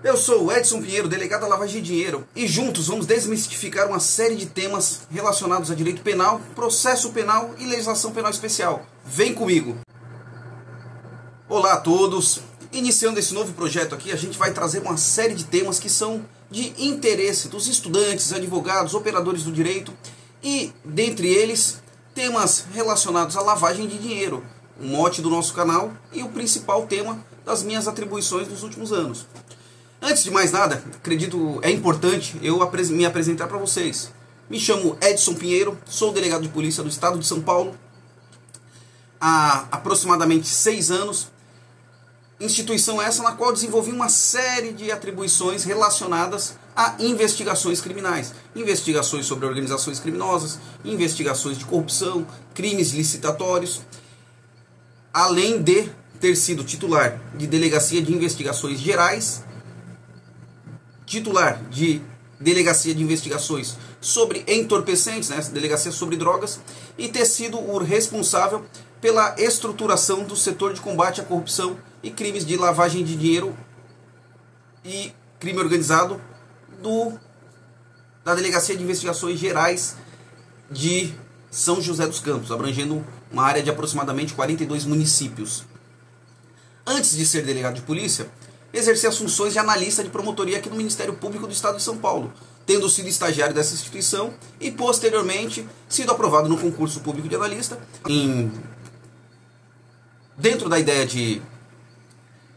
Eu sou o Edson Pinheiro, delegado da lavagem de dinheiro, e juntos vamos desmistificar uma série de temas relacionados a direito penal, processo penal e legislação penal especial. Vem comigo! Olá a todos! Iniciando esse novo projeto aqui, a gente vai trazer uma série de temas que são de interesse dos estudantes, advogados, operadores do direito e, dentre eles, temas relacionados à lavagem de dinheiro, o mote do nosso canal e o principal tema das minhas atribuições nos últimos anos. Antes de mais nada, acredito é importante eu me apresentar para vocês. Me chamo Edson Pinheiro, sou delegado de polícia do estado de São Paulo há aproximadamente 6 anos. Instituição essa na qual desenvolvi uma série de atribuições relacionadas a investigações criminais. Investigações sobre organizações criminosas, investigações de corrupção, crimes licitatórios, além de ter sido titular de Delegacia de Investigações Gerais, titular de Delegacia de Investigações sobre Entorpecentes, né, Delegacia sobre Drogas, e ter sido o responsável pela estruturação do setor de combate à corrupção e crimes de lavagem de dinheiro e crime organizado da Delegacia de Investigações Gerais de São José dos Campos, abrangendo uma área de aproximadamente 42 municípios. Antes de ser delegado de polícia, exerci as funções de analista de promotoria aqui no Ministério Público do Estado de São Paulo, tendo sido estagiário dessa instituição e, posteriormente, sido aprovado no concurso público de analista. Dentro da ideia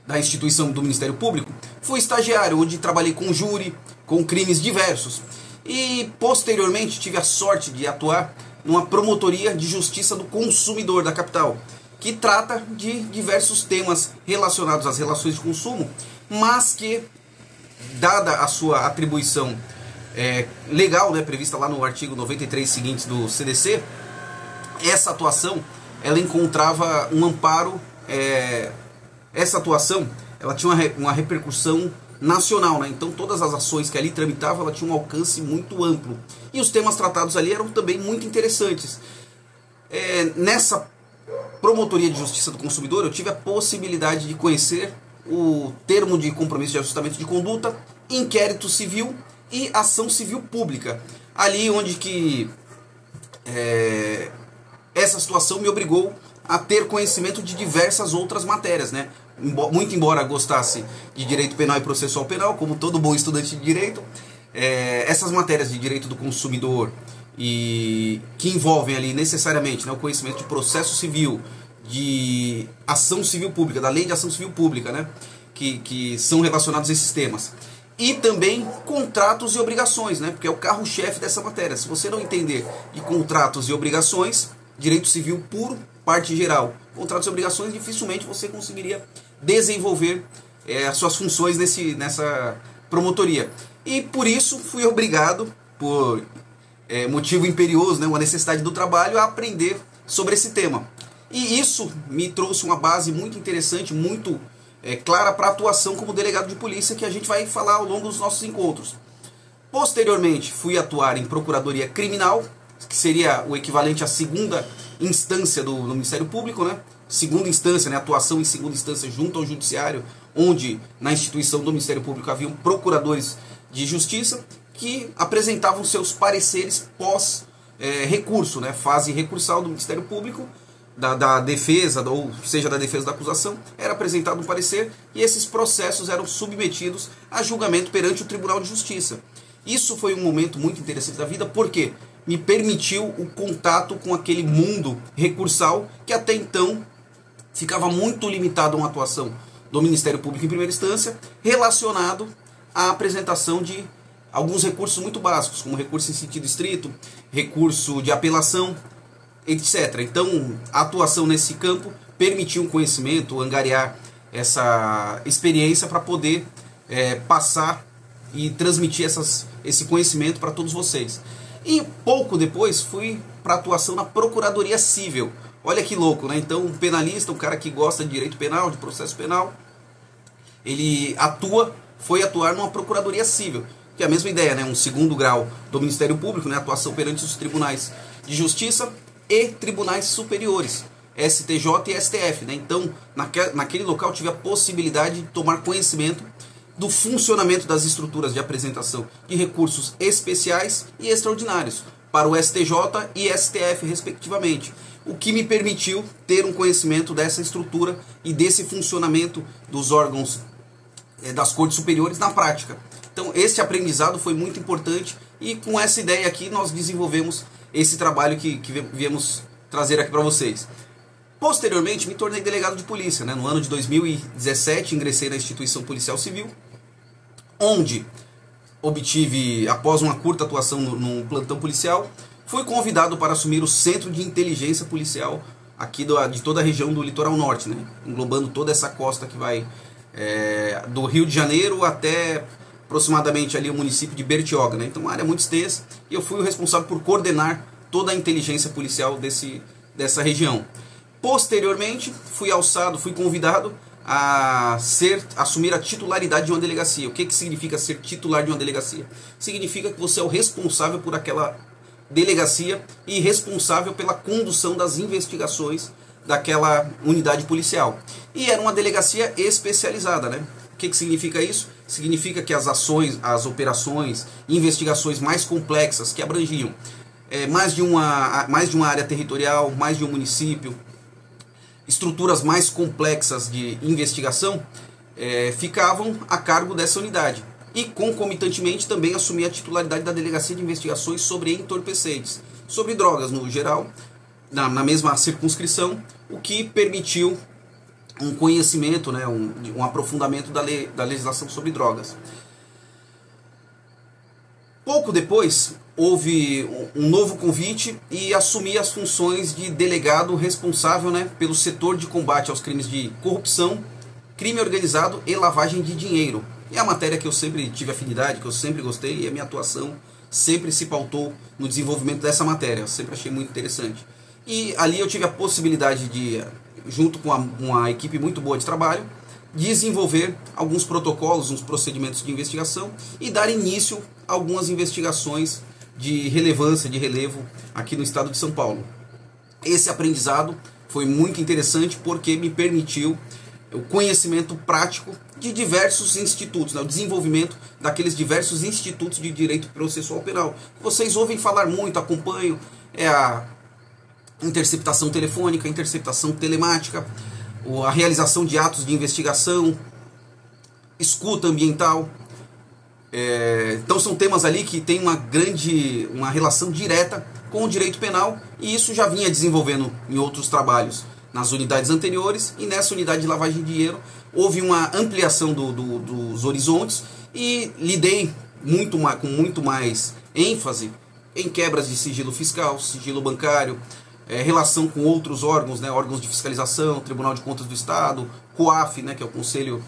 da instituição do Ministério Público, fui estagiário, onde trabalhei com júri, com crimes diversos. E, posteriormente, tive a sorte de atuar numa promotoria de justiça do consumidor da capital, que trata de diversos temas relacionados às relações de consumo, mas que, dada a sua atribuição legal, né, prevista lá no artigo 93 seguintes do CDC, essa atuação ela encontrava um amparo, essa atuação ela tinha uma repercussão nacional, né? Então todas as ações que ali tramitavam ela tinha um alcance muito amplo, e os temas tratados ali eram também muito interessantes. Nessa Promotoria de Justiça do Consumidor, eu tive a possibilidade de conhecer o termo de compromisso de ajustamento de conduta, inquérito civil e ação civil pública. Ali onde que essa situação me obrigou a ter conhecimento de diversas outras matérias, né? Muito embora gostasse de direito penal e processual penal, como todo bom estudante de direito, essas matérias de direito do consumidor e que envolvem ali necessariamente, né, o conhecimento de processo civil, de ação civil pública, da lei de ação civil pública, né, que são relacionados a esses temas, e também contratos e obrigações, né, porque é o carro-chefe dessa matéria. Se você não entender de contratos e obrigações, direito civil puro, parte geral, contratos e obrigações, dificilmente você conseguiria desenvolver as suas funções nessa promotoria. E por isso fui obrigado, por motivo imperioso, né, uma necessidade do trabalho, a aprender sobre esse tema. E isso me trouxe uma base muito interessante, muito clara para a atuação como delegado de polícia, que a gente vai falar ao longo dos nossos encontros. Posteriormente, fui atuar em procuradoria criminal, que seria o equivalente à segunda instância do Ministério Público, né? Segunda instância, né? Atuação em segunda instância junto ao judiciário, onde na instituição do Ministério Público haviam procuradores de justiça que apresentavam seus pareceres pós-recurso, né? Fase recursal do Ministério Público, da defesa, ou seja, da defesa da acusação, era apresentado um parecer e esses processos eram submetidos a julgamento perante o Tribunal de Justiça. Isso foi um momento muito interessante da vida, porque me permitiu o contato com aquele mundo recursal que até então ficava muito limitado a uma atuação do Ministério Público em primeira instância, relacionado à apresentação de alguns recursos muito básicos, como recurso em sentido estrito, recurso de apelação, etc. Então, a atuação nesse campo permitiu um conhecimento, angariar essa experiência para poder passar e transmitir esse conhecimento para todos vocês. E pouco depois fui para atuação na Procuradoria Civil. Olha que louco, né? Então, um penalista, um cara que gosta de direito penal, de processo penal, ele foi atuar numa Procuradoria Civil, que é a mesma ideia, né? Um segundo grau do Ministério Público, né? Atuação perante os tribunais de justiça e tribunais superiores, STJ e STF, né? Então, naquele local tive a possibilidade de tomar conhecimento do funcionamento das estruturas de apresentação de recursos especiais e extraordinários para o STJ e STF, respectivamente, o que me permitiu ter um conhecimento dessa estrutura e desse funcionamento dos órgãos das cortes superiores na prática. Então, esse aprendizado foi muito importante e com essa ideia aqui nós desenvolvemos esse trabalho que viemos trazer aqui para vocês. Posteriormente, me tornei delegado de polícia, né? No ano de 2017, ingressei na instituição policial civil, onde obtive, após uma curta atuação num plantão policial, fui convidado para assumir o Centro de Inteligência Policial aqui de toda a região do Litoral Norte, né? Englobando toda essa costa que vai do Rio de Janeiro até aproximadamente ali o município de Bertioga, né? Então, uma área muito extensa, e eu fui o responsável por coordenar toda a inteligência policial dessa região. Posteriormente, fui convidado a assumir a titularidade de uma delegacia. O que significa ser titular de uma delegacia? Significa que você é o responsável por aquela delegacia e responsável pela condução das investigações daquela unidade policial. E era uma delegacia especializada, né? O que significa isso? Significa que as ações, as operações, investigações mais complexas que abrangiam mais de uma área territorial, mais de um município, estruturas mais complexas de investigação, ficavam a cargo dessa unidade. E concomitantemente também assumia a titularidade da Delegacia de Investigações sobre entorpecentes, sobre drogas no geral, na mesma circunscrição, o que permitiu um conhecimento, né, um aprofundamento da legislação sobre drogas. Pouco depois, houve um novo convite e assumi as funções de delegado responsável, né, pelo setor de combate aos crimes de corrupção, crime organizado e lavagem de dinheiro. É a matéria que eu sempre tive afinidade, que eu sempre gostei, e a minha atuação sempre se pautou no desenvolvimento dessa matéria. Eu sempre achei muito interessante. E ali eu tive a possibilidade de, junto com uma equipe muito boa de trabalho, desenvolver alguns protocolos, uns procedimentos de investigação e dar início a algumas investigações de relevância, de relevo aqui no estado de São Paulo. Esse aprendizado foi muito interessante porque me permitiu o conhecimento prático de diversos institutos, né, o desenvolvimento daqueles diversos institutos de direito processual penal. Vocês ouvem falar muito, acompanham, a interceptação telefônica, a interceptação telemática, a realização de atos de investigação, escuta ambiental. Então são temas ali que têm uma relação direta com o direito penal, e isso já vinha desenvolvendo em outros trabalhos nas unidades anteriores, e nessa unidade de lavagem de dinheiro houve uma ampliação dos horizontes e lidei com muito mais ênfase em quebras de sigilo fiscal, sigilo bancário, relação com outros órgãos, né, órgãos de fiscalização, Tribunal de Contas do Estado, COAF, né, que é o Conselho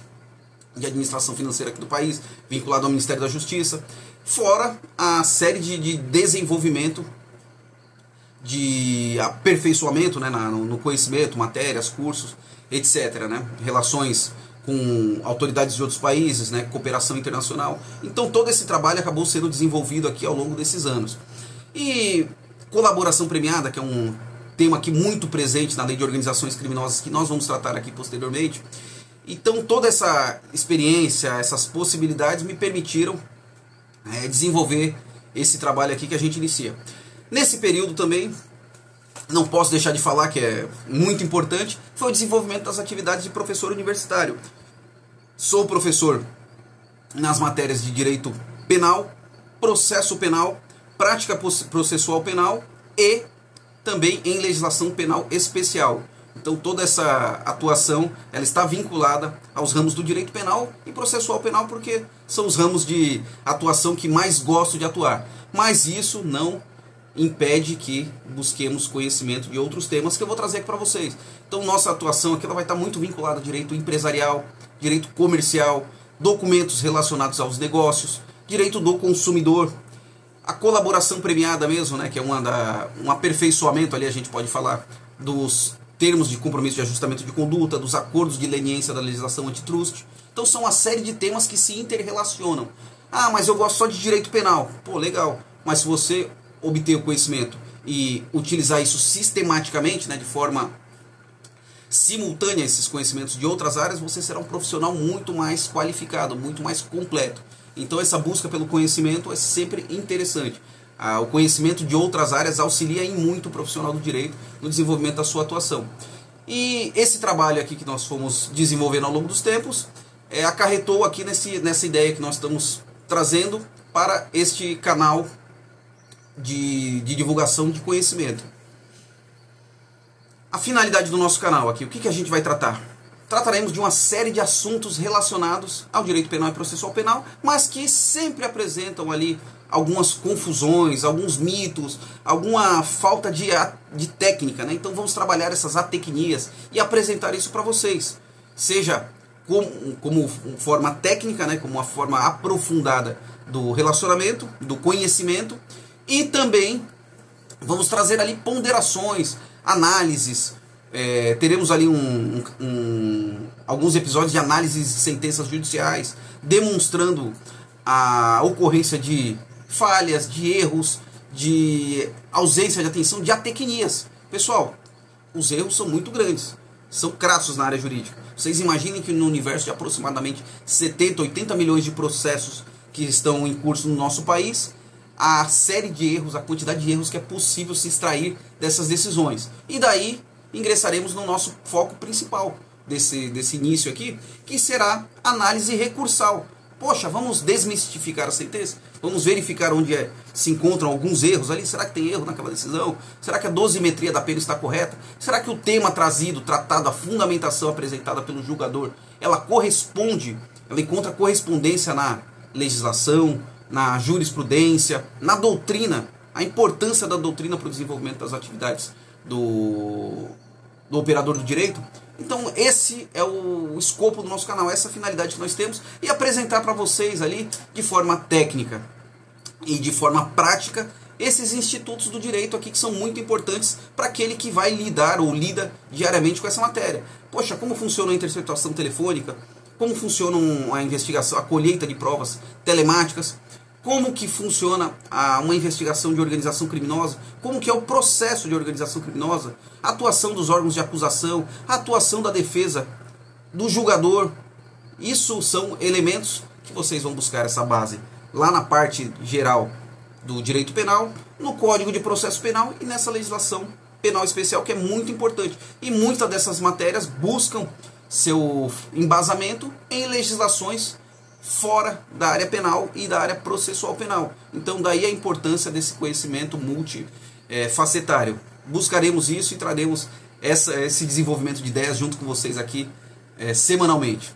de Administração Financeira aqui do país, vinculado ao Ministério da Justiça, fora a série de desenvolvimento, de aperfeiçoamento, né, no conhecimento, matérias, cursos, etc., né, relações com autoridades de outros países, né, cooperação internacional. Então todo esse trabalho acabou sendo desenvolvido aqui ao longo desses anos. E colaboração premiada, que é um tema aqui muito presente na Lei de Organizações Criminosas, que nós vamos tratar aqui posteriormente. Então toda essa experiência, essas possibilidades me permitiram desenvolver esse trabalho aqui que a gente inicia. Nesse período também, não posso deixar de falar que é muito importante, foi o desenvolvimento das atividades de professor universitário. Sou professor nas matérias de direito penal, processo penal, prática processual penal e também em legislação penal especial. Então toda essa atuação ela está vinculada aos ramos do direito penal e processual penal, porque são os ramos de atuação que mais gosto de atuar. Mas isso não impede que busquemos conhecimento de outros temas que eu vou trazer aqui para vocês. Então nossa atuação aqui ela vai estar muito vinculada a direito empresarial, direito comercial, documentos relacionados aos negócios, direito do consumidor, a colaboração premiada mesmo, né, que é um aperfeiçoamento ali, a gente pode falar dos termos de compromisso de ajustamento de conduta, dos acordos de leniência da legislação antitrust. Então são uma série de temas que se interrelacionam. Ah, mas eu gosto só de direito penal. Pô, legal. Mas se você obter o conhecimento e utilizar isso sistematicamente, né, de forma simultânea a esses conhecimentos de outras áreas, você será um profissional muito mais qualificado, muito mais completo. Então essa busca pelo conhecimento é sempre interessante. O conhecimento de outras áreas auxilia em muito o profissional do direito no desenvolvimento da sua atuação. E esse trabalho aqui que nós fomos desenvolvendo ao longo dos tempos acarretou aqui nessa ideia que nós estamos trazendo para este canal de divulgação de conhecimento. A finalidade do nosso canal aqui, o que a gente vai tratar? Trataremos de uma série de assuntos relacionados ao direito penal e processual penal, mas que sempre apresentam ali algumas confusões, alguns mitos, alguma falta de técnica, né? Então vamos trabalhar essas atecnias e apresentar isso para vocês, seja como forma técnica, né? Como uma forma aprofundada do relacionamento, do conhecimento, e também vamos trazer ali ponderações, análises. Teremos ali alguns episódios de análises de sentenças judiciais, demonstrando a ocorrência de falhas, de erros, de ausência de atenção, de atecnias. Pessoal, os erros são muito grandes, são crassos na área jurídica. Vocês imaginem que no universo de aproximadamente 70, 80 milhões de processos que estão em curso no nosso país, a série de erros, a quantidade de erros que é possível se extrair dessas decisões. E daí ingressaremos no nosso foco principal desse início aqui, que será análise recursal. Poxa, vamos desmistificar a sentença? Vamos verificar onde se encontram alguns erros ali? Será que tem erro naquela decisão? Será que a dosimetria da pena está correta? Será que o tema tratado, a fundamentação apresentada pelo julgador, ela encontra correspondência na legislação, na jurisprudência, na doutrina, a importância da doutrina para o desenvolvimento das atividades do operador do direito? Então esse é o escopo do nosso canal, essa finalidade que nós temos, e apresentar para vocês ali de forma técnica e de forma prática esses institutos do direito aqui que são muito importantes para aquele que vai lidar ou lida diariamente com essa matéria. Poxa, como funciona a interceptação telefônica? Como funciona a investigação, a colheita de provas telemáticas? Como que funciona uma investigação de organização criminosa? Como que é o processo de organização criminosa? A atuação dos órgãos de acusação, a atuação da defesa, do julgador. Isso são elementos que vocês vão buscar essa base lá na parte geral do direito penal, no Código de Processo Penal e nessa legislação penal especial, que é muito importante. E muitas dessas matérias buscam seu embasamento em legislações fora da área penal e da área processual penal. Então daí a importância desse conhecimento multifacetário. Buscaremos isso e traremos esse desenvolvimento de ideias junto com vocês aqui semanalmente.